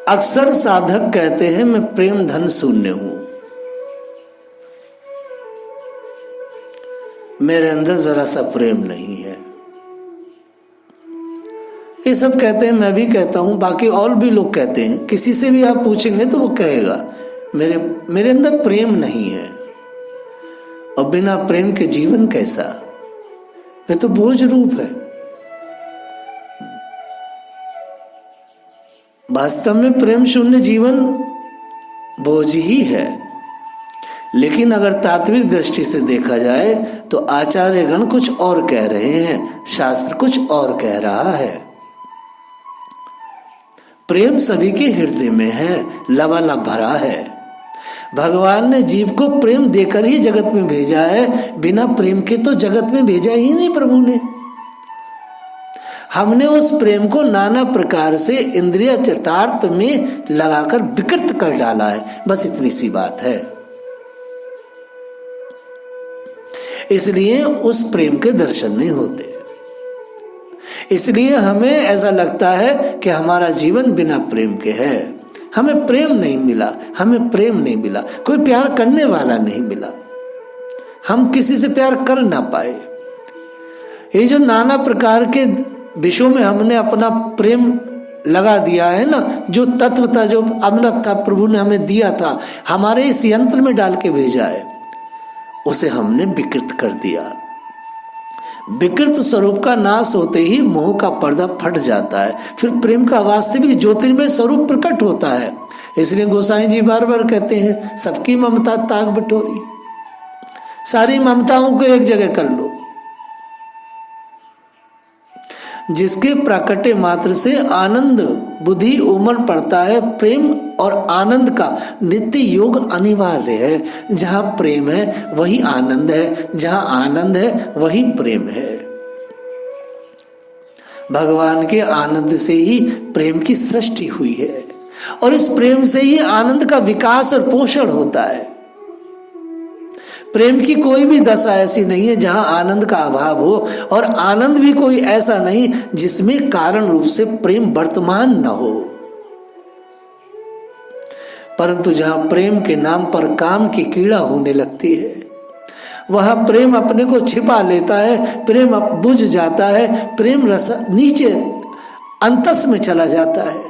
अक्सर साधक कहते हैं मैं प्रेम धन शून्य हूं, मेरे अंदर जरा सा प्रेम नहीं है। ये सब कहते हैं, मैं भी कहता हूं, बाकी और भी लोग कहते हैं। किसी से भी आप पूछेंगे तो वो कहेगा मेरे अंदर प्रेम नहीं है। और बिना प्रेम के जीवन कैसा, वे तो बोझ रूप है। वास्तव में प्रेम शून्य जीवन बोझ ही है। लेकिन अगर तात्विक दृष्टि से देखा जाए तो आचार्यगण कुछ और कह रहे हैं, शास्त्र कुछ और कह रहा है। प्रेम सभी के हृदय में है, लबालब भरा है। भगवान ने जीव को प्रेम देकर ही जगत में भेजा है, बिना प्रेम के तो जगत में भेजा ही नहीं प्रभु ने। हमने उस प्रेम को नाना प्रकार से इंद्रिय चरितार्थ में लगाकर विकृत कर डाला है, बस इतनी सी बात है। इसलिए उस प्रेम के दर्शन नहीं होते। इसलिए हमें ऐसा लगता है कि हमारा जीवन बिना प्रेम के है। हमें प्रेम नहीं मिला, हमें प्रेम नहीं मिला, कोई प्यार करने वाला नहीं मिला, हम किसी से प्यार कर ना पाए। ये जो नाना प्रकार के विषयों में हमने अपना प्रेम लगा दिया है ना, जो तत्व था, जो अमृत था, प्रभु ने हमें दिया था, हमारे इस यंत्र में डाल के भेजा है, उसे हमने विकृत कर दिया। विकृत स्वरूप का नाश होते ही मोह का पर्दा फट जाता है, फिर प्रेम का वास्तविक ज्योतिर्मय स्वरूप प्रकट होता है। इसलिए गोसाई जी बार बार कहते हैं, सबकी ममता ताक बटोरी, सारी ममताओं को एक जगह कर लो। जिसके प्राकट्य मात्र से आनंद बुद्धि उमड़ पड़ता है, प्रेम और आनंद का नित्य योग अनिवार्य है। जहां प्रेम है वही आनंद है, जहां आनंद है वही प्रेम है। भगवान के आनंद से ही प्रेम की सृष्टि हुई है, और इस प्रेम से ही आनंद का विकास और पोषण होता है। प्रेम की कोई भी दशा ऐसी नहीं है जहां आनंद का अभाव हो, और आनंद भी कोई ऐसा नहीं जिसमें कारण रूप से प्रेम वर्तमान न हो। परंतु जहां प्रेम के नाम पर काम की कीड़ा होने लगती है, वहां प्रेम अपने को छिपा लेता है, प्रेम अब बुझ जाता है, प्रेम रस नीचे अंतस में चला जाता है।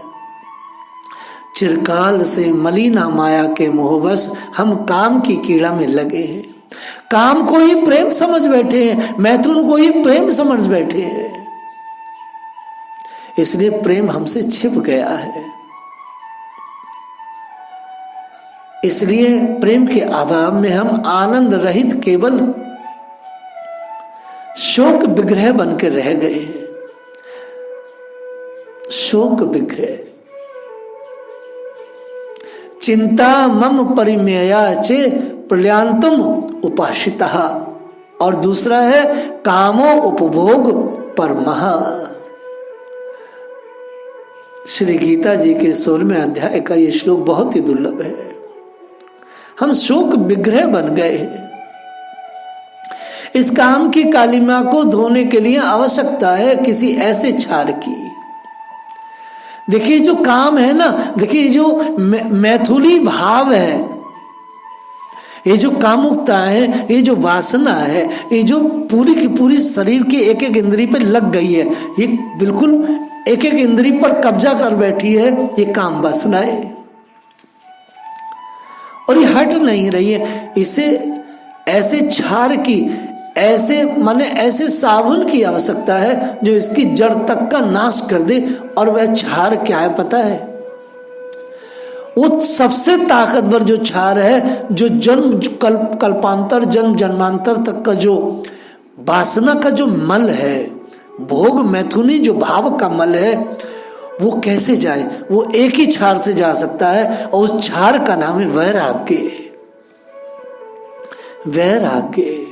चिरकाल से मलिना माया के मोहवश हम काम की कीड़ा में लगे हैं। काम को ही प्रेम समझ बैठे हैं, मैथुन को ही प्रेम समझ बैठे हैं। इसलिए प्रेम हमसे छिप गया है। इसलिए प्रेम के अभाव में हम आनंद रहित केवल शोक विग्रह बनकर रह गए हैं। शोक विग्रह, चिंता मम परिमेया चे प्रलयांतम उपासिता, और दूसरा है कामो उपभोग परमः। श्री गीता जी के 16वें अध्याय का ये श्लोक बहुत ही दुर्लभ है। हम शोक विग्रह बन गए हैं। इस काम की कालिमा को धोने के लिए आवश्यकता है किसी ऐसे क्षार की। देखिए जो काम है ना, देखिए जो मैथुली भाव है, ये जो कामुकता है, ये जो वासना है, ये जो पूरी की पूरी शरीर के एक एक इंद्री पर लग गई है, ये बिल्कुल एक एक इंद्री पर कब्जा कर बैठी है, ये काम वासना है, और ये हट नहीं रही है। इसे ऐसे क्षार की, ऐसे माने ऐसे साबुन की आवश्यकता है जो इसकी जड़ तक का नाश कर दे। और वह क्षार क्या है पता है? वो सबसे ताकतवर जो क्षार है, जो जन्म कल्पांतर जन्म जन्मांतर तक का जो वासना का जो मल है, भोग मैथुनी जो भाव का मल है, वो कैसे जाए? वो एक ही क्षार से जा सकता है, और उस क्षार का नाम है वैराग्य। वैराग्य,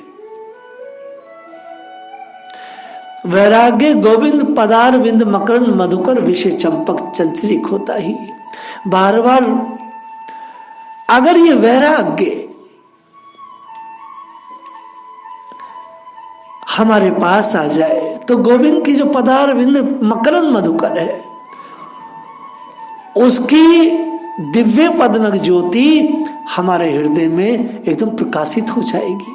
वैराग्य गोविंद पदार विंद मकरंद मधुकर विषय चंपक चंचरिक होता ही। बार बार अगर ये वैराग्य हमारे पास आ जाए तो गोविंद की जो पदार विंद मकरंद मधुकर है, उसकी दिव्य पदनक ज्योति हमारे हृदय में एकदम प्रकाशित हो जाएगी।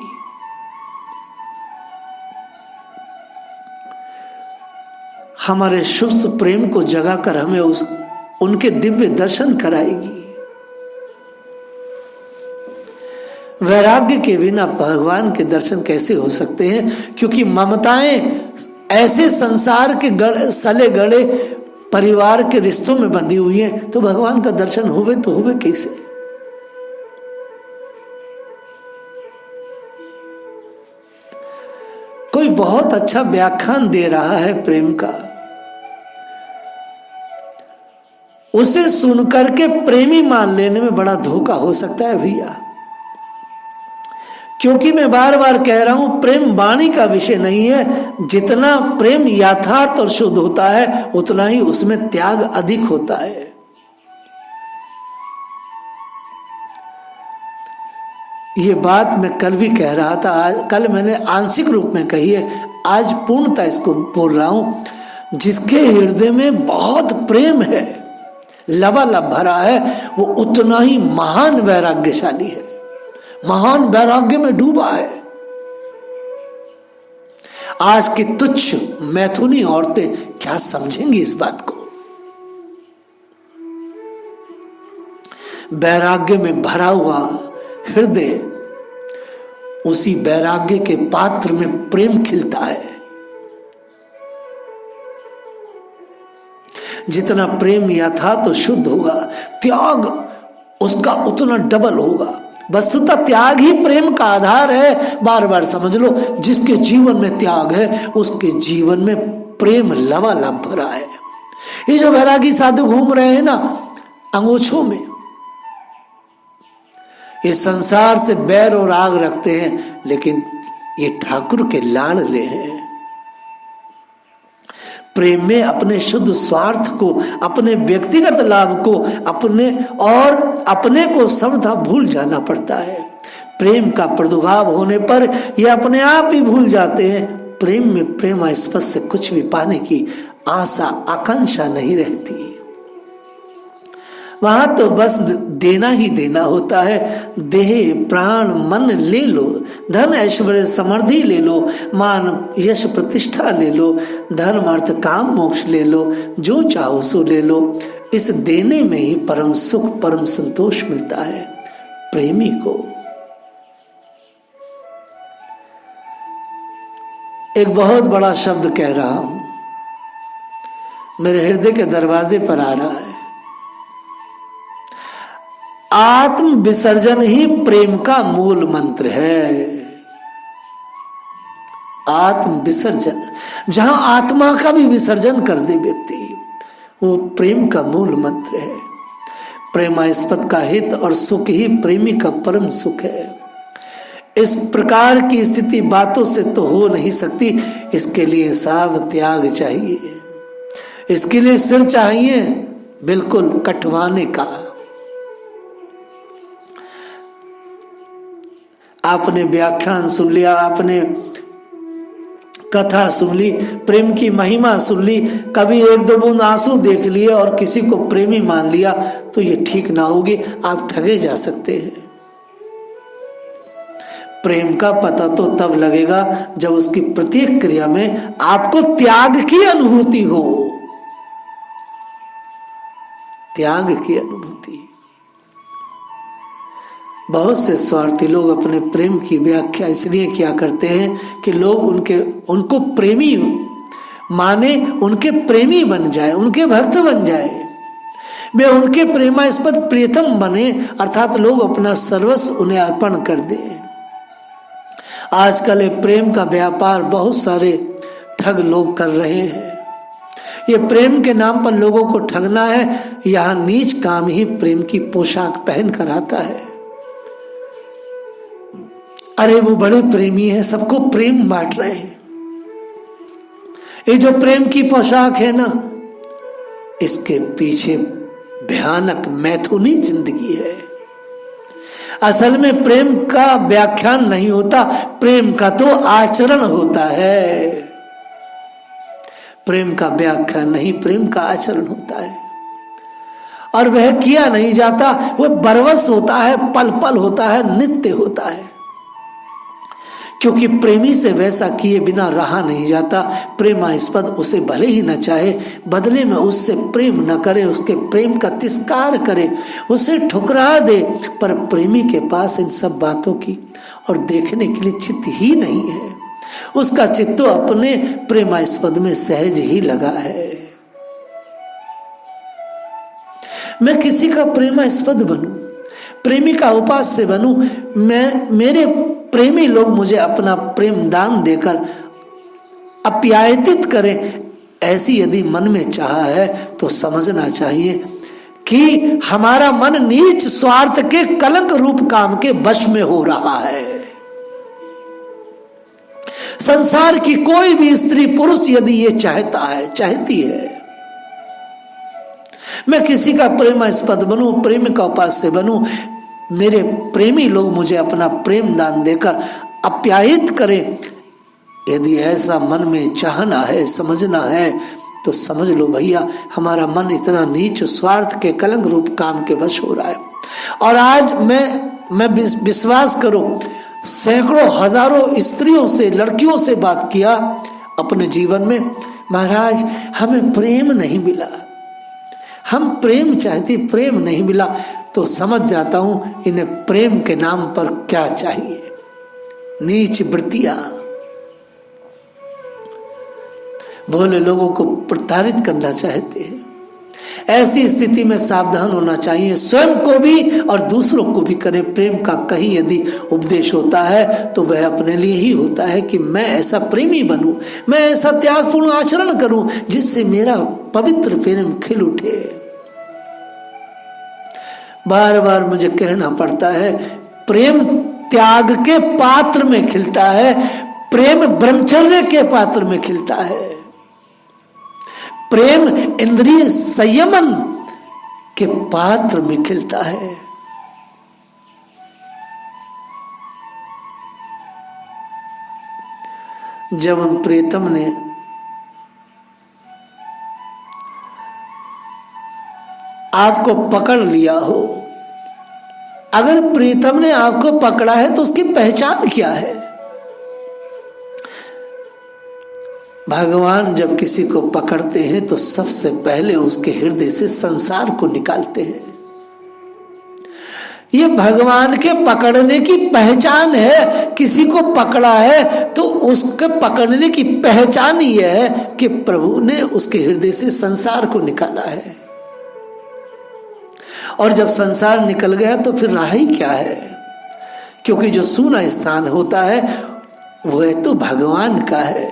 हमारे शुद्ध प्रेम को जगाकर हमें उनके दिव्य दर्शन कराएगी। वैराग्य के बिना भगवान के दर्शन कैसे हो सकते हैं? क्योंकि ममताएं ऐसे संसार के सले गड़े परिवार के रिश्तों में बंधी हुई है, तो भगवान का दर्शन होवे तो होवे कैसे? कोई बहुत अच्छा व्याख्यान दे रहा है प्रेम का, उसे सुनकर के प्रेमी मान लेने में बड़ा धोखा हो सकता है भैया। क्योंकि मैं बार बार कह रहा हूं, प्रेम वाणी का विषय नहीं है। जितना प्रेम यथार्थ और शुद्ध होता है, उतना ही उसमें त्याग अधिक होता है। ये बात मैं कल भी कह रहा था, कल मैंने आंशिक रूप में कही है, आज पूर्णतः इसको बोल रहा हूं। जिसके हृदय में बहुत प्रेम है, लबालब भरा है, वो उतना ही महान वैराग्यशाली है, महान वैराग्य में डूबा है। आज की तुच्छ मैथुनी औरतें क्या समझेंगी इस बात को? वैराग्य में भरा हुआ हृदय, उसी वैराग्य के पात्र में प्रेम खिलता है। जितना प्रेम यथार्थ तो शुद्ध होगा, त्याग उसका उतना डबल होगा। वस्तुतः त्याग ही प्रेम का आधार है। बार बार समझ लो, जिसके जीवन में त्याग है, उसके जीवन में प्रेम लबालब भरा है। ये जो वैरागी साधु घूम रहे हैं ना अंगोछों में, ये संसार से बैर और आग रखते हैं, लेकिन ये ठाकुर के लाडले हैं। प्रेम में अपने शुद्ध स्वार्थ को, अपने व्यक्तिगत लाभ को, अपने को सर्वथा भूल जाना पड़ता है। प्रेम का प्रादुर्भाव होने पर ये अपने आप ही भूल जाते हैं। प्रेम में प्रेमास्पद से कुछ भी पाने की आशा आकांक्षा नहीं रहती। वहां तो बस देना ही देना होता है। देह प्राण मन ले लो, धन ऐश्वर्य समृद्धि ले लो, मान यश प्रतिष्ठा ले लो, धर्म अर्थ काम मोक्ष ले लो, जो चाहो सो ले लो। इस देने में ही परम सुख परम संतोष मिलता है प्रेमी को। एक बहुत बड़ा शब्द कह रहा हूं, मेरे हृदय के दरवाजे पर आ रहा है। आत्म विसर्जन ही प्रेम का मूल मंत्र है। आत्म विसर्जन, जहां आत्मा का भी विसर्जन कर दे व्यक्ति, वो प्रेम का मूल मंत्र है। प्रेमास्पद का हित और सुख ही प्रेमी का परम सुख है। इस प्रकार की स्थिति बातों से तो हो नहीं सकती। इसके लिए साव त्याग चाहिए, इसके लिए सिर चाहिए बिल्कुल कटवाने का। आपने व्याख्यान सुन लिया, आपने कथा सुन ली, प्रेम की महिमा सुन ली, कभी एक दो बूंद आंसू देख लिए और किसी को प्रेमी मान लिया, तो ये ठीक ना होगी, आप ठगे जा सकते हैं। प्रेम का पता तो तब लगेगा जब उसकी प्रत्येक क्रिया में आपको त्याग की अनुभूति हो। त्याग की अनुभूति। बहुत से स्वार्थी लोग अपने प्रेम की व्याख्या इसलिए किया करते हैं कि लोग उनको प्रेमी माने, उनके प्रेमी बन जाए, उनके भक्त बन जाए, वे उनके प्रेमास्पद प्रियतम बने, अर्थात लोग अपना सर्वस्व उन्हें अर्पण कर दें। आजकल प्रेम का व्यापार बहुत सारे ठग लोग कर रहे हैं। ये प्रेम के नाम पर लोगों को ठगना है। यहाँ नीच काम ही प्रेम की पोशाक पहन कर आता है। अरे वो बड़े प्रेमी हैं, सबको प्रेम बांट रहे हैं। ये जो प्रेम की पोशाक है ना, इसके पीछे भयानक मैथुनी जिंदगी है। असल में प्रेम का व्याख्यान नहीं होता, प्रेम का तो आचरण होता है। प्रेम का व्याख्यान नहीं, प्रेम का आचरण होता है। और वह किया नहीं जाता, वह बरवस होता है, पल पल होता है, नित्य होता है। क्योंकि प्रेमी से वैसा किए बिना रहा नहीं जाता। प्रेमास्पद उसे भले ही न चाहे, बदले में उससे प्रेम न करे, उसके प्रेम का तिरस्कार करे, उसे ठुकरा दे, पर प्रेमी के पास इन सब बातों की और देखने के लिए चित्त ही नहीं है। उसका चित्त तो अपने प्रेमास्पद में सहज ही लगा है। मैं किसी का प्रेमास्पद बनूं, प्रेमी का उपास्य बनूं, मेरे प्रेमी लोग मुझे अपना प्रेम दान देकर अप्यायित करें, ऐसी यदि मन में चाह है तो समझना चाहिए कि हमारा मन नीच स्वार्थ के कलंक रूप काम के वश में हो रहा है। संसार की कोई भी स्त्री पुरुष यदि ये चाहता है, चाहती है, मैं किसी का प्रेमास्पद बनूं, प्रेम का उपास्य बनूं, मेरे प्रेमी लोग मुझे अपना प्रेम दान देकर अप्यायित करें, यदि ऐसा मन में चाहना है, समझना है, तो समझ लो भैया हमारा मन इतना नीच स्वार्थ के कलंक रूप काम के वश हो रहा है। और आज मैं विश्वास करो, सैकड़ों हजारों स्त्रियों से, लड़कियों से बात किया अपने जीवन में, महाराज हमें प्रेम नहीं मिला, हम प्रेम चाहते, प्रेम नहीं मिला। तो समझ जाता हूं इन्हें प्रेम के नाम पर क्या चाहिए, नीच वृत्तियां, भोले लोगों को प्रताड़ित करना चाहते हैं। ऐसी स्थिति में सावधान होना चाहिए, स्वयं को भी और दूसरों को भी करें। प्रेम का कहीं यदि उपदेश होता है तो वह अपने लिए ही होता है कि मैं ऐसा प्रेमी बनूं, मैं ऐसा त्यागपूर्ण आचरण करूं जिससे मेरा पवित्र प्रेम खिल उठे। बार बार मुझे कहना पड़ता है, प्रेम त्याग के पात्र में खिलता है, प्रेम ब्रह्मचर्य के पात्र में खिलता है, प्रेम इंद्रिय संयमन के पात्र में खिलता है। जब उन प्रीतम ने आपको पकड़ लिया हो, अगर प्रीतम ने आपको पकड़ा है तो उसकी पहचान क्या है? भगवान जब किसी को पकड़ते हैं तो सबसे पहले उसके हृदय से संसार को निकालते हैं। ये भगवान के पकड़ने की पहचान है। किसी को पकड़ा है तो उसके पकड़ने की पहचान ये है कि प्रभु ने उसके हृदय से संसार को निकाला है। और जब संसार निकल गया तो फिर रहा ही क्या है, क्योंकि जो सूना स्थान होता है वह तो भगवान का है।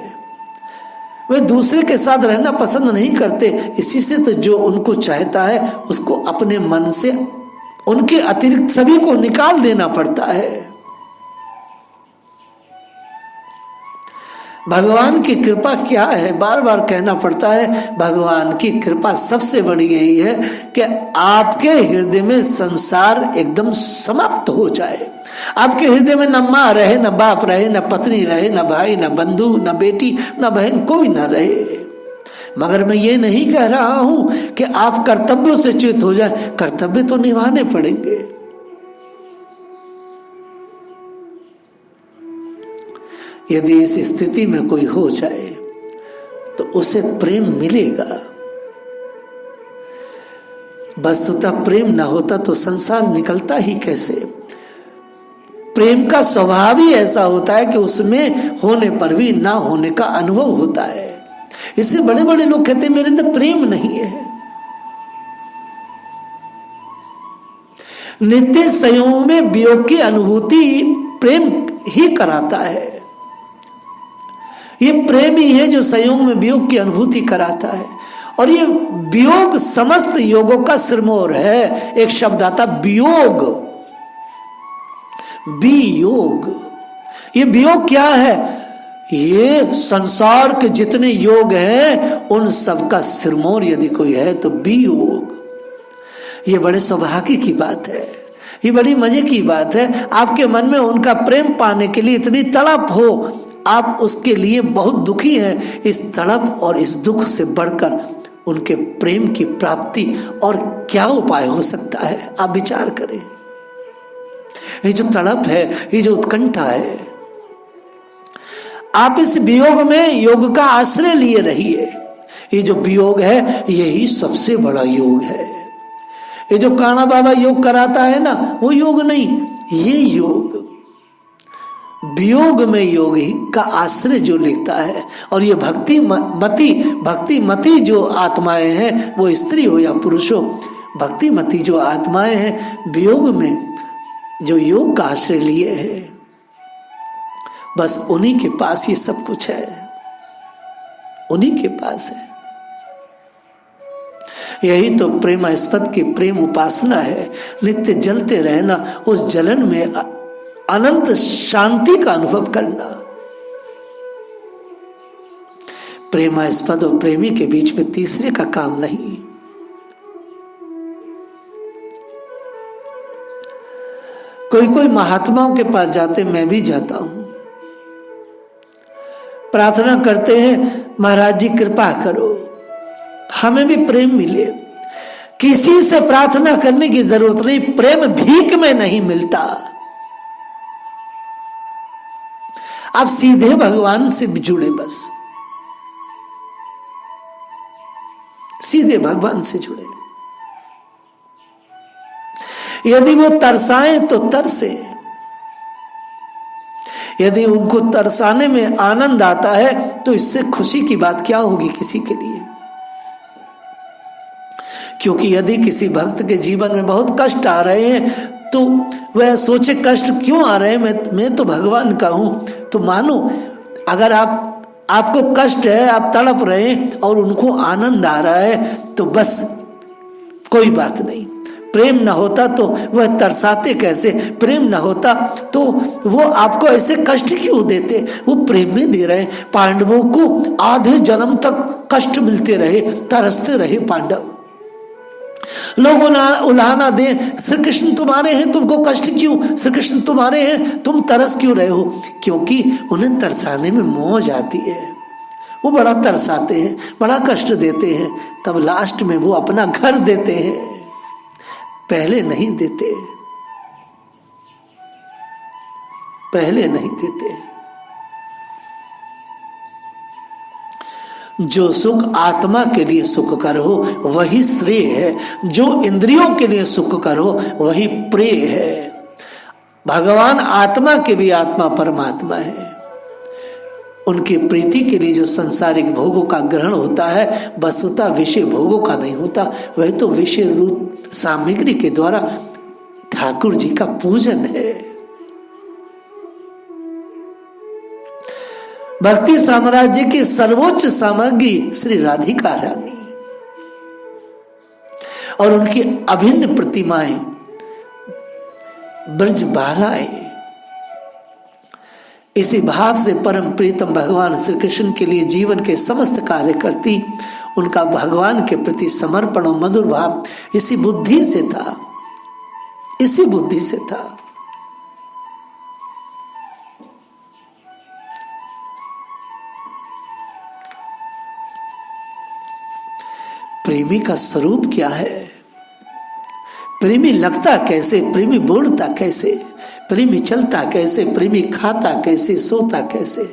वे दूसरे के साथ रहना पसंद नहीं करते, इसी से तो जो उनको चाहता है उसको अपने मन से उनके अतिरिक्त सभी को निकाल देना पड़ता है। भगवान की कृपा क्या है, बार बार कहना पड़ता है। भगवान की कृपा सबसे बड़ी यही है कि आपके हृदय में संसार एकदम समाप्त हो जाए। आपके हृदय में न माँ रहे, न बाप रहे, न पत्नी रहे, न भाई, न बंधु, न बेटी, न बहन, कोई न रहे। मगर मैं ये नहीं कह रहा हूं कि आप कर्तव्यों से च्युत हो जाए, कर्तव्य तो निभाने पड़ेंगे। यदि इस स्थिति में कोई हो जाए तो उसे प्रेम मिलेगा। वस्तुतः प्रेम ना होता तो संसार निकलता ही कैसे। प्रेम का स्वभाव ही ऐसा होता है कि उसमें होने पर भी ना होने का अनुभव होता है। इससे बड़े बड़े लोग कहते हैं मेरे अंदर प्रेम नहीं है। नित्य संयोग में वियोग की अनुभूति प्रेम ही कराता है। ये प्रेम ही है जो संयोग में वियोग की अनुभूति कराता है। और ये वियोग समस्त योगों का सिरमौर है। एक शब्द आता वियोग, वियोग। ये वियोग क्या है? ये संसार के जितने योग हैं उन सब का सिरमौर यदि कोई है तो वियोग। ये बड़े सौभाग्य की बात है, ये बड़ी मजे की बात है। आपके मन में उनका प्रेम पाने के लिए इतनी तड़प हो, आप उसके लिए बहुत दुखी हैं। इस तड़प और इस दुख से बढ़कर उनके प्रेम की प्राप्ति और क्या उपाय हो सकता है, आप विचार करें। ये जो तड़प है, ये जो उत्कंठा है, आप इस वियोग में योग का आश्रय लिए रहिए। ये जो वियोग है यही सबसे बड़ा योग है। ये जो काना बाबा योग कराता है ना, वो योग नहीं, ये योग, वियोग में योगी का आश्रय जो लेता है। और ये भक्ति मती जो आत्माएं हैं, वो स्त्री हो या पुरुष हो, भक्ति मती जो आत्माएं हैं, वियोग में जो योग का आश्रय लिए हैं, बस उन्हीं के पास ये सब कुछ है, उन्हीं के पास है। यही तो प्रेमास्पद की प्रेम उपासना है, नित्य जलते रहना, उस जलन में अनंत शांति का अनुभव करना। प्रेमास्पद और प्रेमी के बीच में तीसरे का काम नहीं। कोई महात्माओं के पास जाते, मैं भी जाता हूं, प्रार्थना करते हैं, महाराज जी कृपा करो हमें भी प्रेम मिले। किसी से प्रार्थना करने की जरूरत नहीं, प्रेम भीख में नहीं मिलता। आप सीधे भगवान से जुड़े, बस सीधे भगवान से जुड़े। यदि वो तरसाएं तो तरसे, यदि उनको तरसाने में आनंद आता है तो इससे खुशी की बात क्या होगी किसी के लिए। क्योंकि यदि किसी भक्त के जीवन में बहुत कष्ट आ रहे हैं तो वह सोचे कष्ट क्यों आ रहे हैं, मैं तो भगवान का हूं। तो मानो अगर आपको कष्ट है, आप तड़प रहे हैं और उनको आनंद आ रहा है, तो बस कोई बात नहीं। प्रेम ना होता तो वह तरसाते कैसे, प्रेम ना होता तो वो आपको ऐसे कष्ट क्यों देते। वो प्रेम में दे रहे। पांडवों को आधे जन्म तक कष्ट मिलते रहे, तरसते रहे पांडव। लोग उलाहना दे, श्री कृष्ण तुम्हारे हैं, तुमको कष्ट क्यों, श्री कृष्ण तुम्हारे हैं, तुम तरस क्यों रहे हो। क्योंकि उन्हें तरसाने में मौज आती है। वो बड़ा तरसाते हैं, बड़ा कष्ट देते हैं, तब लास्ट में वो अपना घर देते हैं, पहले नहीं देते, पहले नहीं देते। जो सुख आत्मा के लिए सुख कर हो वही श्रेय है, जो इंद्रियों के लिए सुख कर हो वही प्रेय है। भगवान आत्मा के भी आत्मा परमात्मा है। उनकी प्रीति के लिए जो संसारिक भोगों का ग्रहण होता है, वस्तुतः विषय भोगों का नहीं होता, वह तो विषय रूप सामग्री के द्वारा ठाकुर जी का पूजन है। भक्ति साम्राज्य की सर्वोच्च सामग्री श्री राधिका रानी और उनकी अभिन्न प्रतिमाएं, ब्रज बालाएं। इसी भाव से परम प्रीतम भगवान श्री कृष्ण के लिए जीवन के समस्त कार्य करती। उनका भगवान के प्रति समर्पण और मधुर भाव इसी बुद्धि से था, इसी बुद्धि से था। प्रेमी का स्वरूप क्या है, प्रेमी लगता कैसे, प्रेमी बोलता कैसे, प्रेमी चलता कैसे, प्रेमी खाता कैसे, सोता कैसे।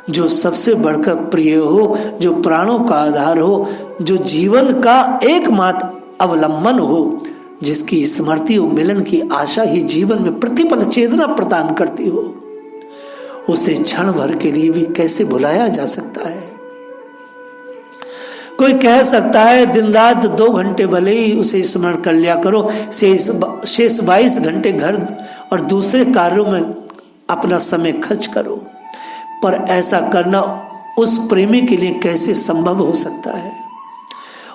जो सबसे बढ़कर प्रिय हो, जो प्राणों का आधार हो, जो जीवन का एकमात्र अवलंबन हो, जिसकी स्मृति और मिलन की आशा ही जीवन में प्रतिपल चेतना प्रदान करती हो, उसे क्षण भर के लिए भी कैसे भुलाया जा सकता है। कोई कह सकता है दिन रात 2 घंटे भले ही उसे स्मरण कर लिया करो, शेष 22 घंटे घर और दूसरे कार्यों में अपना समय खर्च करो, पर ऐसा करना उस प्रेमी के लिए कैसे संभव हो सकता है।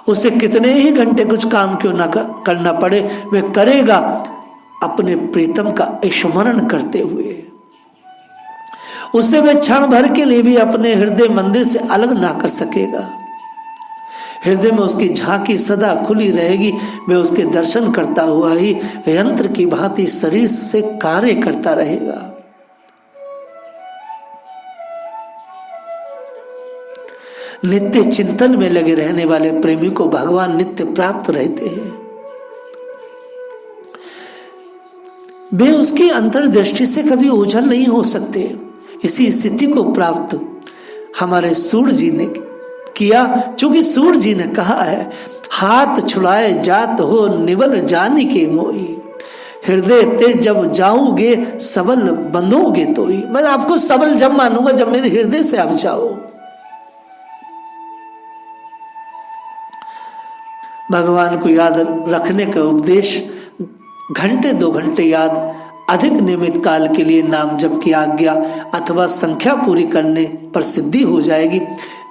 उसे कितने ही घंटे कुछ काम क्यों ना करना पड़े, वह करेगा अपने प्रीतम का स्मरण करते हुए। उससे वह क्षण भर के लिए भी अपने हृदय मंदिर से अलग ना कर सकेगा। हृदय में उसकी झांकी सदा खुली रहेगी। वह उसके दर्शन करता हुआ ही यंत्र की भांति शरीर से कार्य करता रहेगा। नित्य चिंतन में लगे रहने वाले प्रेमी को भगवान नित्य प्राप्त रहते हैं। वे उसकी अंतर्दृष्टि से कभी ओझल नहीं हो सकते। इसी स्थिति को प्राप्त हमारे सूर्य जी ने किया, क्योंकि सूर्य जी ने कहा है, हाथ छुड़ाए जात हो निवल जानी के मोई, हृदय ते जब जाओगे सबल बंधोगे तो ही। मैं आपको सबल जब मानूंगा जब मेरे हृदय से आप जाओ। भगवान को याद रखने का उपदेश घंटे 2 घंटे याद, अधिक नियमित काल के लिए नाम जप की आज्ञा अथवा संख्या पूरी करने पर सिद्धि हो जाएगी।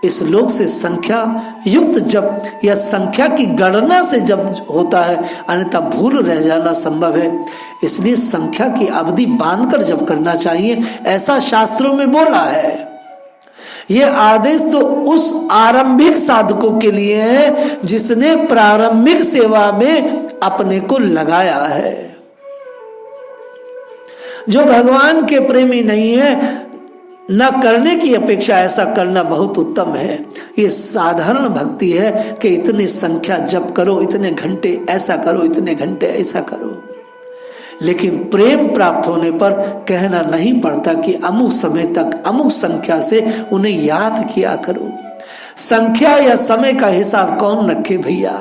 इस लोक से संख्या युक्त जप या संख्या की गणना से जप होता है, अन्यथा भूल रह जाना संभव है। इसलिए संख्या की अवधि बांधकर जप करना चाहिए, ऐसा शास्त्रों में बोला है। यह आदेश तो उस आरंभिक साधकों के लिए है जिसने प्रारंभिक सेवा में अपने को लगाया है। जो भगवान के प्रेमी नहीं है, न करने की अपेक्षा ऐसा करना बहुत उत्तम है। ये साधारण भक्ति है कि इतनी संख्या जप करो, इतने घंटे ऐसा करो, इतने घंटे ऐसा करो। लेकिन प्रेम प्राप्त होने पर कहना नहीं पड़ता कि अमुक समय तक अमुक संख्या से उन्हें याद किया करो। संख्या या समय का हिसाब कौन रखे भैया।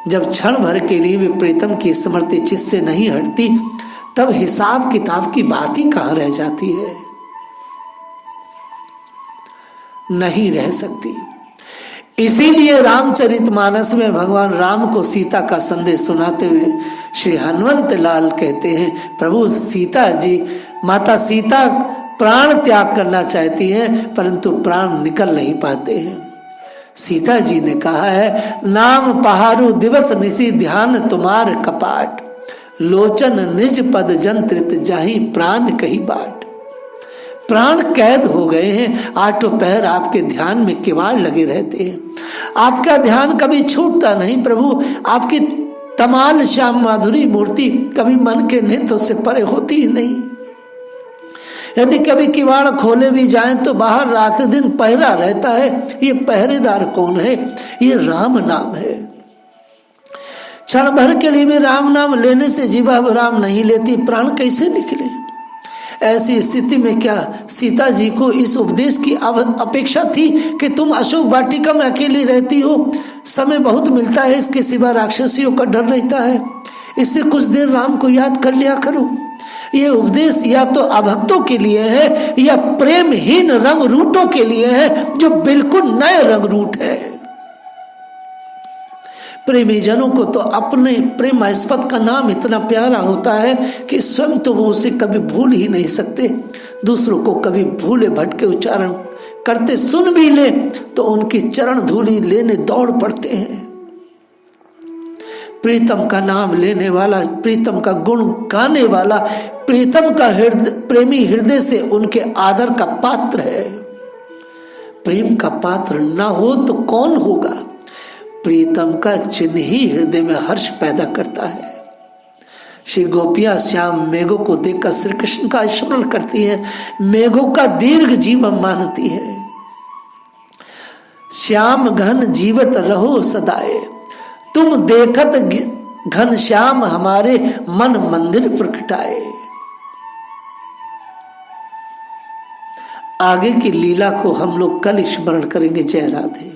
जब क्षण भर के लिए भी प्रीतम की स्मृति चित्त से नहीं हटती, तब हिसाब किताब की बात ही कहाँ रह जाती है, नहीं रह सकती। इसीलिए रामचरितमानस में भगवान राम को सीता का संदेश सुनाते हुए श्री हनुमंत लाल कहते हैं, प्रभु सीता जी, माता सीता प्राण त्याग करना चाहती हैं परंतु प्राण निकल नहीं पाते हैं। सीता जी ने कहा है, नाम पहारु दिवस निसी ध्यान तुम्हार कपाट, लोचन निज पद जंत्रित जाहि प्राण कही बाट। प्राण कैद हो गए हैं, आठों पहर आपके ध्यान में किवाड़ लगे रहते हैं। आपका ध्यान कभी छूटता नहीं प्रभु। आपकी तमाल श्याम माधुरी मूर्ति कभी मन के नेत्रों से परे होती ही नहीं। यदि कभी किवाड़ खोले भी जाएं तो बाहर रात दिन पहरा रहता है। ये पहरेदार कौन है? ये राम नाम है। क्षण भर के लिए भी राम नाम लेने से जीवा राम नहीं लेती, प्राण कैसे निकले? ऐसी स्थिति में क्या सीता जी को इस उपदेश की अपेक्षा थी कि तुम अशोक वाटिका में अकेली रहती हो, समय बहुत मिलता है, इसके सिवा राक्षसियों का डर रहता है, इसलिए कुछ देर राम को याद कर लिया करो। ये उपदेश या तो अभक्तों के लिए है या प्रेमहीन रंग रूटों के लिए है, जो बिल्कुल नए रंग रूट है। प्रेमी जनों को तो अपने प्रेमास्पद का नाम इतना प्यारा होता है कि स्वयं तो वो उसे कभी भूल ही नहीं सकते। दूसरों को कभी भूले भटके उच्चारण करते सुन भी ले तो उनकी चरण धूलि लेने दौड़ पड़ते हैं। प्रीतम का नाम लेने वाला, प्रीतम का गुण गाने वाला, प्रीतम का प्रेमी हृदय से उनके आदर का पात्र है। प्रेम का पात्र न हो तो कौन होगा? प्रीतम का चिन्ह ही हृदय में हर्ष पैदा करता है। श्री गोपिया श्याम मेघों को देखकर श्री कृष्ण का स्मरण करती है, मेघों का दीर्घ जीवन मानती है। श्याम घन जीवत रहो सदाए, तुम देखत घन श्याम हमारे मन मंदिर प्रकटाए। आगे की लीला को हम लोग कल स्मरण करेंगे। जय राधे।